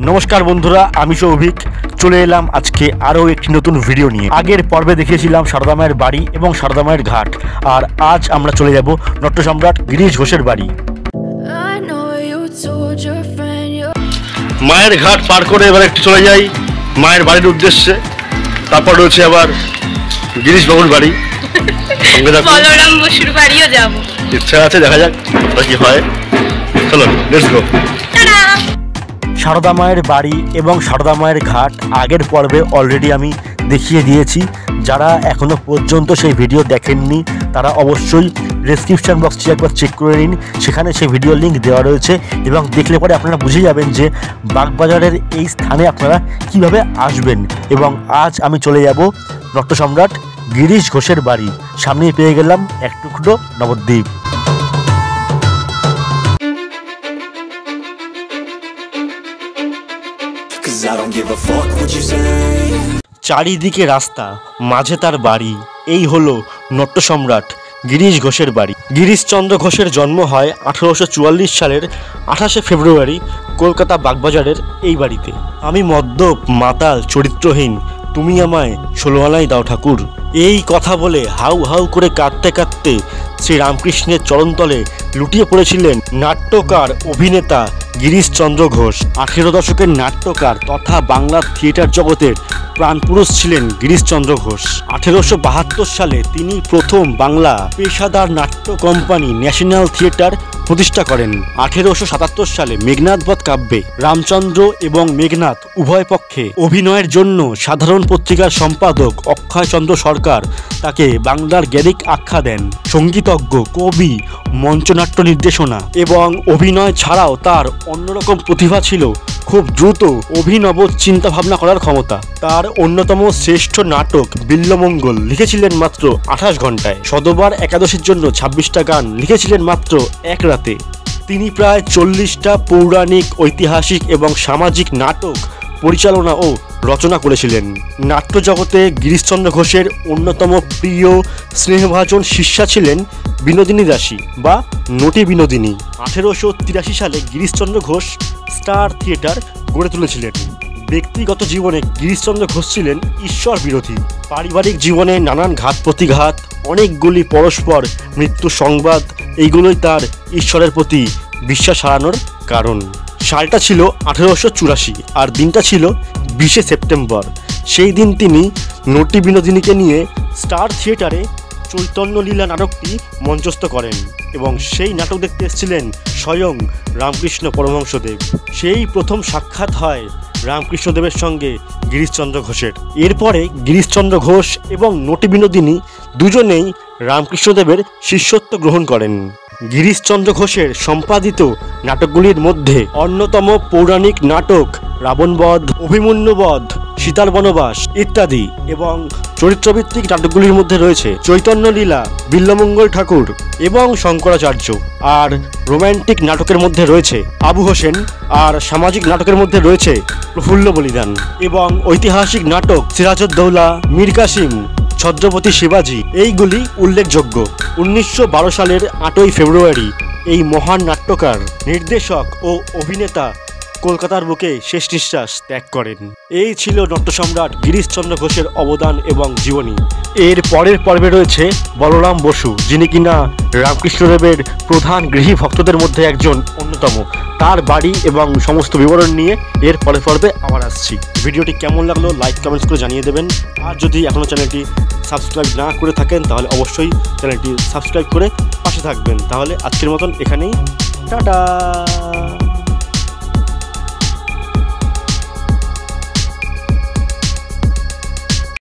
নমস্কার বন্ধুরা, আমি সৌভিক চলে এলাম আজকে আরও একটি নতুন ভিডিও নিয়ে। আগের পর্বে দেখিয়েছিলাম সারদা মায়ের বাড়ি এবং সারদা মায়ের ঘাট, আর আজ আমরা চলে যাব নট্য সম্রাট গিরিশ ঘোষের বাড়ি। মায়ের ঘাট পার করে এবার একটু চলে যাই মায়ের বাড়ির উদ্দেশ্যে। তারপর রয়েছে আবার গিরিশ বাবুর বাড়ি, বলরাম বসুর বাড়িও যাব। ইচ্ছা আছে, দেখা যাক কি হয়। চলো লেটস গো। সারদা মায়ের বাড়ি এবং সারদা মায়ের ঘাট আগের পর্বে অলরেডি আমি দেখিয়ে দিয়েছি। যারা এখনো পর্যন্ত সেই ভিডিও দেখেননি তারা অবশ্যই ডেসক্রিপশন বক্সটি একবার চেক করে নিন, সেখানে সেই ভিডিও লিঙ্ক দেওয়া রয়েছে এবং দেখলে পরে আপনারা বুঝে যাবেন যে বাগবাজারের এই স্থানে আপনারা কিভাবে আসবেন। এবং আজ আমি চলে যাব নট্য সম্রাট গিরিশ ঘোষের বাড়ি। সামনেই পেয়ে গেলাম এক টুকরো নবদ্বীপ। চারিদিকে রাস্তা, মাঝে তার বাড়ি। এই হলো নট্য সম্রাট গিরিশ ঘোষের বাড়ি। গিরিশচন্দ্র ঘোষের জন্ম হয় 1844 সালের 28শে ফেব্রুয়ারি কলকাতা বাগবাজারের এই বাড়িতে। আমি মদ্যপ, মাতাল, চরিত্রহীন, তুমি আমায় 16 আনাই দাও ঠাকুর, এই কথা বলে হাউ হাউ করে কাঁদতে কাঁদতে শ্রী রামকৃষ্ণের চরণতলে লুটিয়ে পড়েছিলেন নাট্যকার অভিনেতা গিরিশচন্দ্র ঘোষ। 18 দশকের নাট্যকার তথা বাংলার থিয়েটার জগতের প্রাণপুরুষ ছিলেন গিরিশচন্দ্র ঘোষ। 1872 সালে তিনি প্রথম বাংলা পেশাদার নাট্য কোম্পানি ন্যাশনাল থিয়েটার প্রতিষ্ঠা করেন। 1877 সালে মেঘনাদ বধ কাব্যে রামচন্দ্র এবং মেঘনাদ উভয় পক্ষে অভিনয়ের জন্য সাধারণ পত্রিকার সম্পাদক অক্ষয়চন্দ্র সরকার তাকে বাংলার গ্যারিক আখ্যা দেন। সঙ্গীতজ্ঞ, কবি, মঞ্চনাট্য নির্দেশনা এবং অভিনয় ছাড়াও তার অন্যরকম প্রতিভা ছিল খুব দ্রুত অভিনব চিন্তাভাবনা করার ক্ষমতা। তার অন্যতম শ্রেষ্ঠ নাটক বিল্বমঙ্গল লিখেছিলেন মাত্র 28 ঘন্টায়। শতবার একাদশীর জন্য 26টা গান লিখেছিলেন মাত্র এক রাতে। তিনি প্রায় 40টা পৌরাণিক, ঐতিহাসিক এবং সামাজিক নাটক পরিচালনা ও রচনা করেছিলেন। নাট্য জগতে গিরিশচন্দ্র ঘোষের অন্যতম প্রিয় স্নেহভাজন শিষ্যা ছিলেন বিনোদিনী দাসী বা নটি বিনোদিনী। 1883 সালে গিরিশচন্দ্র ঘোষ স্টার থিয়েটার গড়ে তুলেছিলেন। ব্যক্তিগত জীবনে গিরিশচন্দ্র ঘোষ ছিলেন ঈশ্বর বিরোধী। পারিবারিক জীবনে নানান ঘাত প্রতিঘাত, অনেকগুলি পরস্পর মৃত্যু সংবাদ, এইগুলোই তার ঈশ্বরের প্রতি বিশ্বাস হারানোর কারণ। সালটা ছিল 1884 আর দিনটা ছিল 20শে সেপ্টেম্বর। সেই দিন তিনি নটি বিনোদিনীকে নিয়ে স্টার থিয়েটারে চৈতন্যলীলা নাটকটি মঞ্চস্থ করেন এবং সেই নাটক দেখতে এসেছিলেন স্বয়ং রামকৃষ্ণ পরমহংসদেব। সেই প্রথম সাক্ষাৎ হয় রামকৃষ্ণদেবের সঙ্গে গিরিশচন্দ্র ঘোষের। এরপরে গিরিশচন্দ্র ঘোষ এবং নটি বিনোদিনী দুজনেই রামকৃষ্ণদেবের শিষ্যত্ব গ্রহণ করেন। গিরিশচন্দ্র ঘোষের সম্পাদিত নাটকগুলির মধ্যে অন্যতম পৌরাণিক নাটক রাবণবধ, অভিমন্যুবধ, সীতার বনবাস ইত্যাদি এবং চরিত্রভিত্তিক নাটকগুলির মধ্যে রয়েছে চৈতন্যলীলা, বিল্বমঙ্গল ঠাকুর এবং শঙ্করাচার্য। আর রোম্যান্টিক নাটকের মধ্যে রয়েছে আবু হোসেন, আর সামাজিক নাটকের মধ্যে রয়েছে প্রফুল্ল বলিদান এবং ঐতিহাসিক নাটক সিরাজউদ্দৌলা, মীর কাসিম, ছত্রপতি শিবাজি, এইগুলি উল্লেখযোগ্য। 1912 সালের 8ই ফেব্রুয়ারি এই মহান নাট্যকার, নির্দেশক ও অভিনেতা কলকাতার বুকে শেষ নিঃশ্বাস ত্যাগ করেন। এই ছিল নট্য সম্রাট গিরিশচন্দ্র ঘোষের অবদান এবং জীবনী। এর পরের পর্বে রয়েছে বলরাম বসু, যিনি কিনা রামকৃষ্ণদেবের প্রধান গৃহী ভক্তদের মধ্যে একজন অন্যতম। তার বাড়ি এবং সমস্ত বিবরণ নিয়ে এর পরের পর্বে আবার আসছি। ভিডিওটি কেমন লাগলো লাইক কমেন্টস করে জানিয়ে দেবেন। আর যদি এখনও চ্যানেলটি সাবস্ক্রাইব না করে থাকেন তাহলে অবশ্যই চ্যানেলটি সাবস্ক্রাইব করে পাশে থাকবেন। তাহলে আজকের মতন এখানেই টাটা।